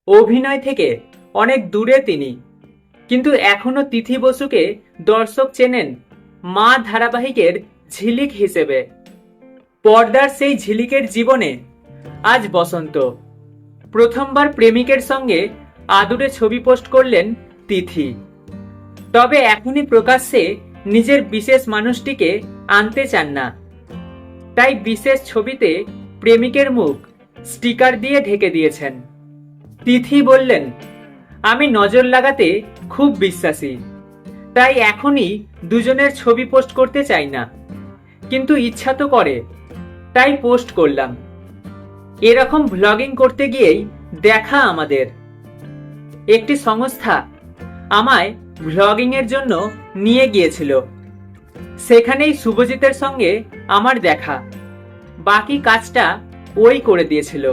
অভিনয় থেকে অনেক দূরে তিনি, কিন্তু এখনো তিথি বসুকে দর্শক চেনেন মা ধারাবাহিকের ঝিলিক হিসেবে। পর্দার সেই ঝিলিকের জীবনে আজ বসন্ত। প্রথমবার প্রেমিকের সঙ্গে আদুরে ছবি পোস্ট করলেন তিথি। তবে এখনই প্রকাশ্যে নিজের বিশেষ মানুষটিকে আনতে চান না, তাই বিশেষ ছবিতে প্রেমিকের মুখ স্টিকার দিয়ে ঢেকে দিয়েছেন। তিথি বললেন, আমি নজর লাগাতে খুব বিশ্বাসী, তাই এখনই দুজনের ছবি পোস্ট করতে চাই না, কিন্তু ইচ্ছা তো করে, তাই পোস্ট করলাম। এরকম ভ্লগিং করতে গিয়েই দেখা আমাদের। একটি সংস্থা আমায় ভ্লগিং এর জন্য নিয়ে গিয়েছিল, সেখানেই শুভজিতের সঙ্গে আমার দেখা। বাকি কাজটা ওই করে দিয়েছিল।